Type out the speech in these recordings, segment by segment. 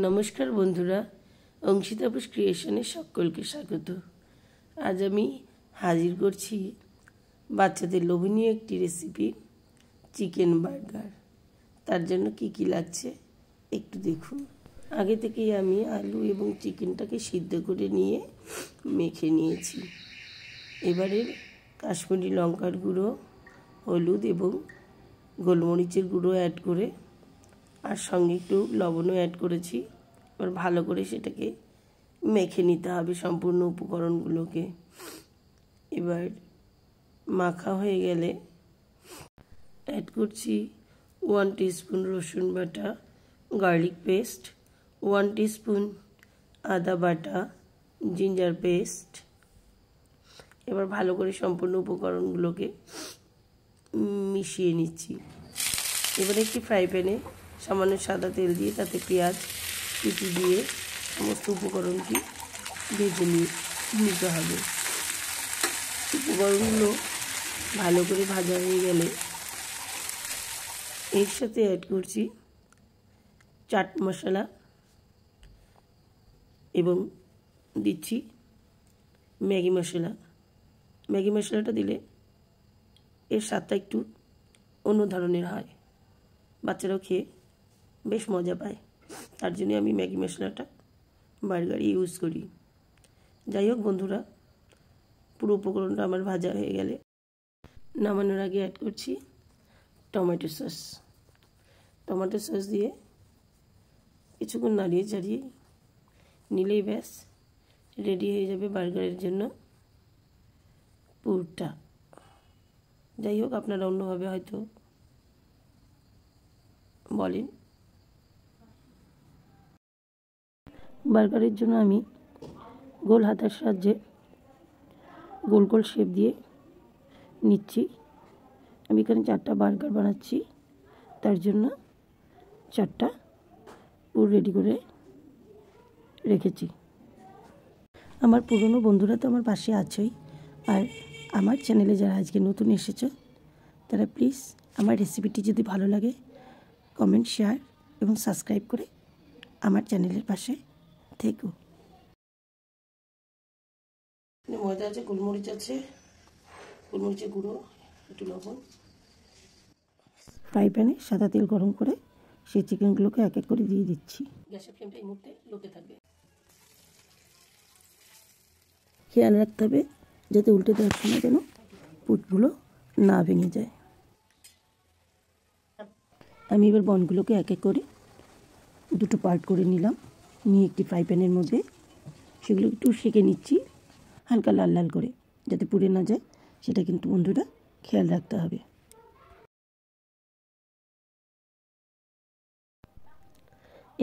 নমস্কার বন্ধুরা, অংশিতাপুষ ক্রিয়েশনে সকলকে স্বাগত। আজ আমি হাজির করছি বাচ্চাদের লোভনীয় একটি রেসিপি, চিকেন বার্গার। তার জন্য কি কি লাগছে একটু দেখুন। আগে থেকেই আমি আলু এবং চিকেনটাকে সিদ্ধ করে নিয়ে মেখে নিয়েছি। এবারে কাশ্মীরি লঙ্কার গুঁড়ো, হলুদ এবং গোলমরিচের গুঁড়ো অ্যাড করে আর সঙ্গে একটু লবণও অ্যাড করেছি। এবার ভালো করে সেটাকে মেখে নিতে হবে সম্পূর্ণ উপকরণগুলোকে। এবার মাখা হয়ে গেলে অ্যাড করছি 1 টিস্পুন রসুন বাটা, গার্লিক পেস্ট, 1 টিস্পুন আদা বাটা, জিঞ্জার পেস্ট। এবার ভালো করে সম্পূর্ণ উপকরণগুলোকে মিশিয়ে নিচ্ছি। এবারে একটি ফ্রাই প্যানে সামান্য সাদা তেল দিয়ে তাতে পেঁয়াজ কুচি দিয়ে সমস্ত উপকরণটি ভেজে নিতে হবে। উপকরণগুলো ভালো করে ভাজা হয়ে গেলে এর সাথে অ্যাড করছি চাট মশলা এবং দিচ্ছি ম্যাগি মশলা। ম্যাগি মশলাটা দিলে এর স্বাদটা একটু অন্য ধরনের হয়, বাচ্চারাও খেয়ে বেশ মজা পায়। তার জন্য আমি ম্যাগি মশলাটা বার্গারে ইউজ করি। যাই হোক বন্ধুরা, পুরো উপকরণটা আমার ভাজা হয়ে গেলে নামানোর আগে অ্যাড করছি টমেটো সস। টমেটো সস দিয়ে কিছুক্ষণ নাড়িয়ে চাড়িয়ে নিলেই ব্যাস রেডি হয়ে যাবে বার্গারের জন্য পুরটা। যাই হোক, আপনারা অন্যভাবে হয়তো বলেন। বার্গারের জন্য আমি গোল হাতার সাহায্যে গোল গোল শেপ দিয়ে নিচ্ছি। আমি এখানে 4টা বার্গার বানাচ্ছি, তার জন্য 4টা পুর রেডি করে রেখেছি। আমার পুরনো বন্ধুরা তো আমার পাশে আছেই, আর আমার চ্যানেলে যারা আজকে নতুন এসেছো তারা প্লিজ আমার রেসিপিটি যদি ভালো লাগে কমেন্ট, শেয়ার এবং সাবস্ক্রাইব করে আমার চ্যানেলের পাশে থেকো। ময়দা আছে, গোলমরিচ আছে, গোলমরিচের গুঁড়ো, একটু লবণ। ফ্রাই প্যানে সাদা তেল গরম করে সেই চিকেনগুলোকে এক এক করে দিয়ে দিচ্ছি। গ্যাসের ফ্লেমটা এই মুহূর্তে লোতে থাকবে। খেয়াল রাখতে হবে যাতে উল্টে দেওয়ার সময় যেন পুটগুলো না ভেঙে যায়। আমি এবার বনগুলোকে এক এক করে 2টো পার্ট করে নিলাম, নিয়ে একটি ফ্রাই প্যানের মধ্যে সেগুলো একটু সেঁকে নিচ্ছি হালকা লাল লাল করে, যাতে পুড়ে না যায়। সেটা কিন্তু বন্ধুরা খেয়াল রাখতে হবে।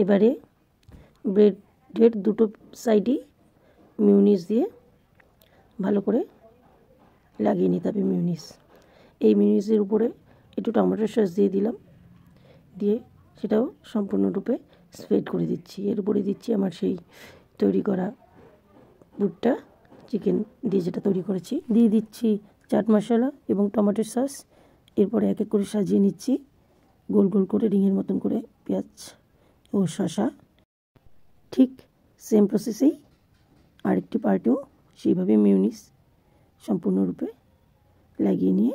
এবারে ব্রেডের 2টো সাইডই মিউনিস দিয়ে ভালো করে লাগিয়ে নিতে হবে মিউনিস। এই মিউনিসের উপরে একটু টমেটো সস দিয়ে দিলাম, দিয়ে সেটাও সম্পূর্ণরূপে স্প্রেড করে দিচ্ছি। এর উপরে দিচ্ছি আমার সেই তৈরি করা পুরটা, চিকেন দিয়ে যেটা তৈরি করেছি। দিয়ে দিচ্ছি চাট মশলা এবং টমেটো সস। এরপরে এক এক করে সাজিয়ে নিচ্ছি গোল গোল করে রিংয়ের মতন করে পেঁয়াজ ও শসা। ঠিক সেম প্রসেসেই আরেকটি পার্টেও সেইভাবে মিউনিস সম্পূর্ণরূপে লাগিয়ে নিয়ে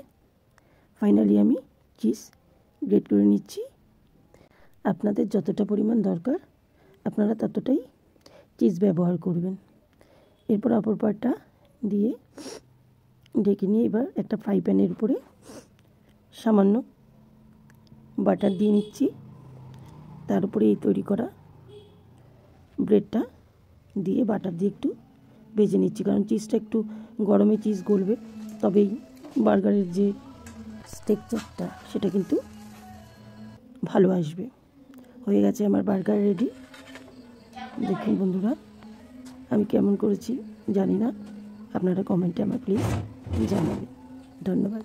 ফাইনালি আমি চিজ গ্রেট করে নিচ্ছি। আপনাদের যতটা পরিমাণ দরকার আপনারা ততটাই চিজ ব্যবহার করবেন। এরপর অপর পার্টটা দিয়ে ঢেকে নিয়ে এবার একটা ফ্রাই প্যানের উপরে সামান্য বাটার দিয়ে নিচ্ছি। তার উপরে এই তৈরি করা ব্রেডটা দিয়ে বাটার দিয়ে একটু ভেজে নিচ্ছি, কারণ চিজটা একটু গরমে চিজ গলবে, তবেই বার্গারের যে টেক্সচারটা সেটা কিন্তু ভালো আসবে। হয়ে গেছে আমার বার্গার রেডি। দেখুন বন্ধুরা, আমি কেমন করেছি জানি না, আপনারা কমেন্টে আমার প্লিজ জানাবেন। ধন্যবাদ।